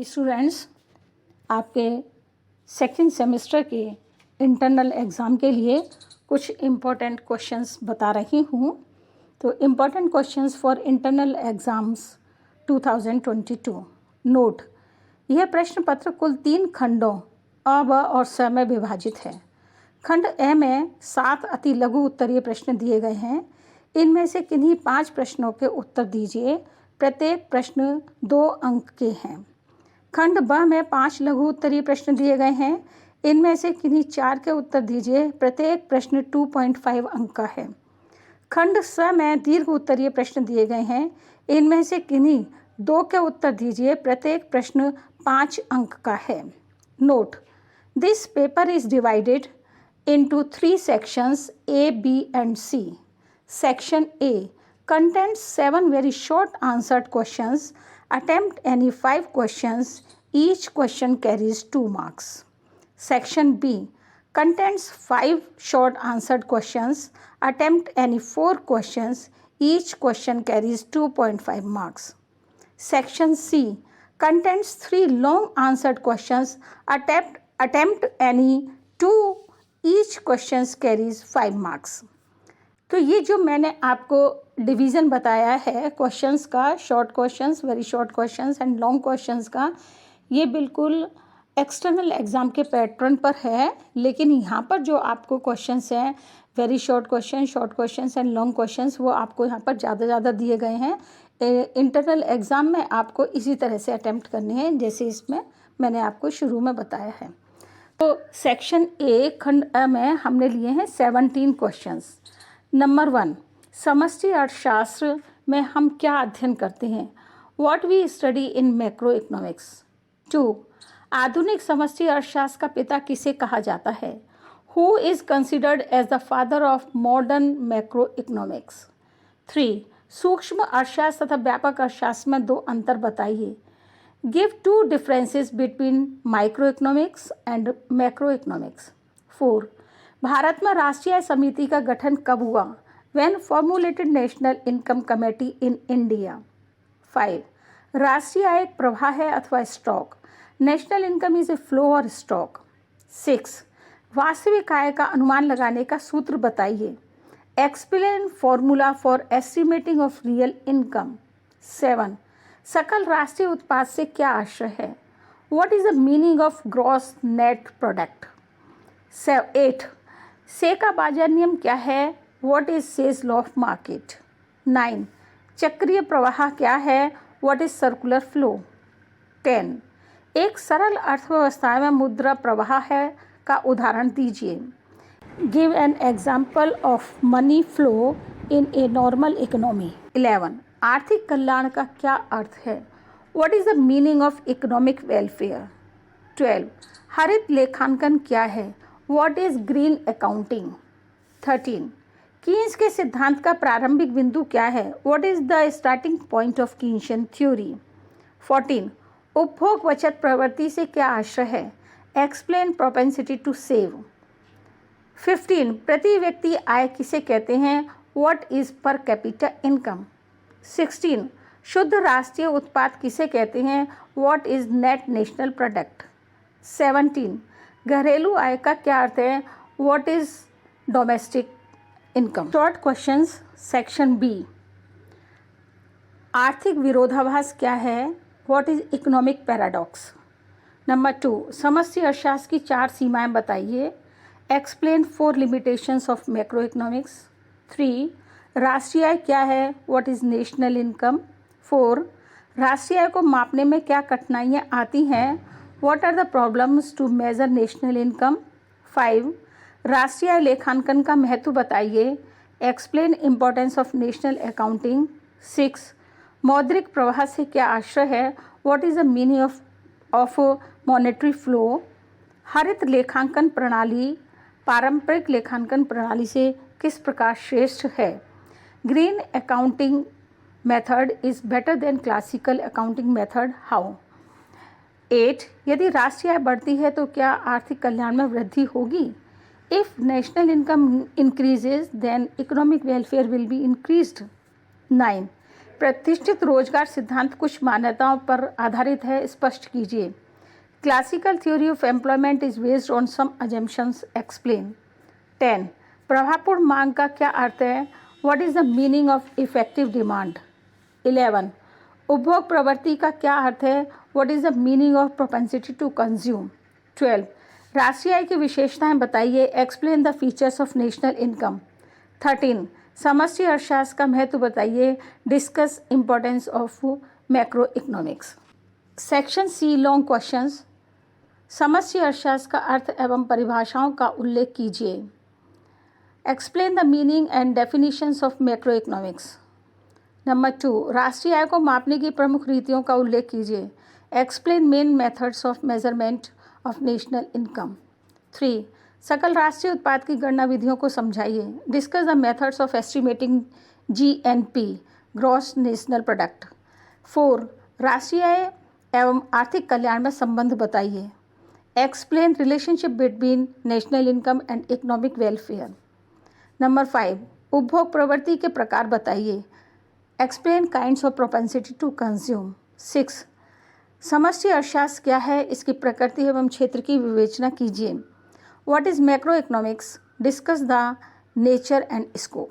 Students, आपके second semester के internal exam के लिए कुछ इम्पोर्टेंट क्वेश्चंस बता रही हूँ। तो important questions for internal exams 2022। Note, यह प्रश्न पत्र कुल 3 खंडों अ, ब और स में विभाजित है। खंड ए में 7 अति लघु उत्तरीय प्रश्न दिए गए हैं। इनमें से किन्हीं 5 प्रश्नों के उत्तर दीजिए। प्रत्येक प्रश्न 2 अंक के हैं। खंड ब में 5 लघु उत्तरीय प्रश्न दिए गए हैं। इनमें से किन्हीं 4 के उत्तर दीजिए। प्रत्येक प्रश्न 2.5 अंक का है। खंड स में दीर्घ उत्तरीय प्रश्न दिए गए हैं। इनमें से किन्हीं 2 के उत्तर दीजिए। प्रत्येक प्रश्न 5 अंक का है। Note, this paper is divided into 3 sections A, B and C. Section A contains 7 very short answered questions. Attempt any 5 questions. Each question carries 2 marks. Section B contains 5 short answered questions. Attempt any 4 questions. Each question carries 2.5 marks. Section C contains 3 long answered questions. Attempt any 2. Each questions carries 5 marks. तो ये जो मैंने आपको division बताया है questions का, short questions, very short questions and long questions का, ये बिल्कुल एक्सटर्नल एग्ज़ाम के पैटर्न पर है। लेकिन यहाँ पर जो आपको क्वेश्चंस हैं, very short question, short questions and long questions, वो आपको यहाँ पर ज़्यादा दिए गए हैं। इंटरनल एग्ज़ाम में आपको इसी तरह से अटैम्प्ट करने हैं जैसे इसमें मैंने आपको शुरू में बताया है। तो सेक्शन ए खंड अ में हमने लिए हैं 17 क्वेश्चंस। नंबर 1, समष्टि अर्थशास्त्र में हम क्या अध्ययन करते हैं? What we study in macro economics. 2, आधुनिक समष्टि अर्थशास्त्र का पिता किसे कहा जाता है? Who is considered as the father of modern macro economics. 3, सूक्ष्म अर्थशास्त्र तथा व्यापक अर्थशास्त्र में 2 अंतर बताइए। Give 2 differences between microeconomics and macroeconomics. 4. Bharat में राष्ट्रीय आय समिति का गठन कब हुआ? When formulated National Income Committee in India. 5. राष्ट्रीय आय एक प्रवाह है अथवा stock? National income is a flow और स्टॉक। 6. वास्तविक आय का अनुमान लगाने का सूत्र बताइए। Explain formula for estimating of real income. 7. सकल राष्ट्रीय उत्पाद से क्या आशय है? What is the meaning of gross net product? 8. से का बाजार नियम क्या है? What is Say's law of market? 9. चक्रीय प्रवाह क्या है? What is circular flow? 10. एक सरल अर्थव्यवस्था में मुद्रा प्रवाह है का उदाहरण दीजिए। Give an example of money flow in a normal economy. 11. आर्थिक कल्याण का क्या अर्थ है? What is the meaning of economic welfare? 12. हरित लेखांकन क्या है? What is green accounting? 13. Keynes के सिद्धांत का प्रारंभिक बिंदु क्या है? What is the starting point of Keynesian theory? 14. उपभोग बचत प्रवृत्ति से क्या आशय है? Explain propensity to save. 15. प्रति व्यक्ति आय किसे कहते हैं? What is per capita income? 16. शुद्ध राष्ट्रीय उत्पाद किसे कहते हैं? What is net national product? 17. घरेलू आय का क्या अर्थ है? What is domestic income? Short questions, section B. आर्थिक विरोधाभास क्या है? What is economic paradox? Number 2, समष्टि अर्थशास्त्र की 4 सीमाएं बताइए। Explain 4 limitations of macroeconomics. 3. राष्ट्रीय आय क्या है? What is national income? 4. राष्ट्रीय आय को मापने में क्या कठिनाइयाँ आती हैं? What are the problems to measure national income? 5. राष्ट्रीय आय लेखांकन का महत्व बताइए। Explain importance of national accounting. 6. मौद्रिक प्रवाह से क्या आशय है? What is the meaning of monetary flow? हरित लेखांकन प्रणाली पारंपरिक लेखांकन प्रणाली से किस प्रकार श्रेष्ठ है? Green accounting method is better than classical accounting method, how? 8. यदि राष्ट्रीय आय बढ़ती है तो क्या आर्थिक कल्याण में वृद्धि होगी? If national income increases then economic welfare will be increased. 9. प्रतिष्ठित रोजगार सिद्धांत कुछ मान्यताओं पर आधारित है, स्पष्ट कीजिए। Classical theory of employment is based on some assumptions, explain. 10. प्रभावपूर्ण मांग का क्या अर्थ है? What is the meaning of effective demand? 11. उपभोग प्रवृत्ति का क्या अर्थ है? What is the meaning of propensity to consume? 12. राष्ट्रीय आय की विशेषताएं बताइए, explain the features of national income. 13. समष्टि अर्थशास्त्र का महत्व बताइए, discuss importance of macro economics. Section C, long questions. समष्टि अर्थशास्त्र का अर्थ एवं परिभाषाओं का उल्लेख कीजिए। Explain the meaning and definitions of macro economics. Number 2, राष्ट्रीय आय को मापने की प्रमुख रीतियों का उल्लेख कीजिए। Explain main methods of measurement of national income. 3, सकल राष्ट्रीय उत्पाद की गणना विधियों को समझाइए। Discuss the methods of estimating GNP, gross national product. 4, राष्ट्रीय आय एवं आर्थिक कल्याण में संबंध बताइए। Explain relationship between national income and economic welfare. Number 5, उपभोग प्रवृत्ति के प्रकार बताइए। Explain kinds of propensity to consume. 6, समष्टि अर्थशास्त्र क्या है, इसकी प्रकृति एवं क्षेत्र की विवेचना कीजिए। What is macro economics? Discuss the nature and scope.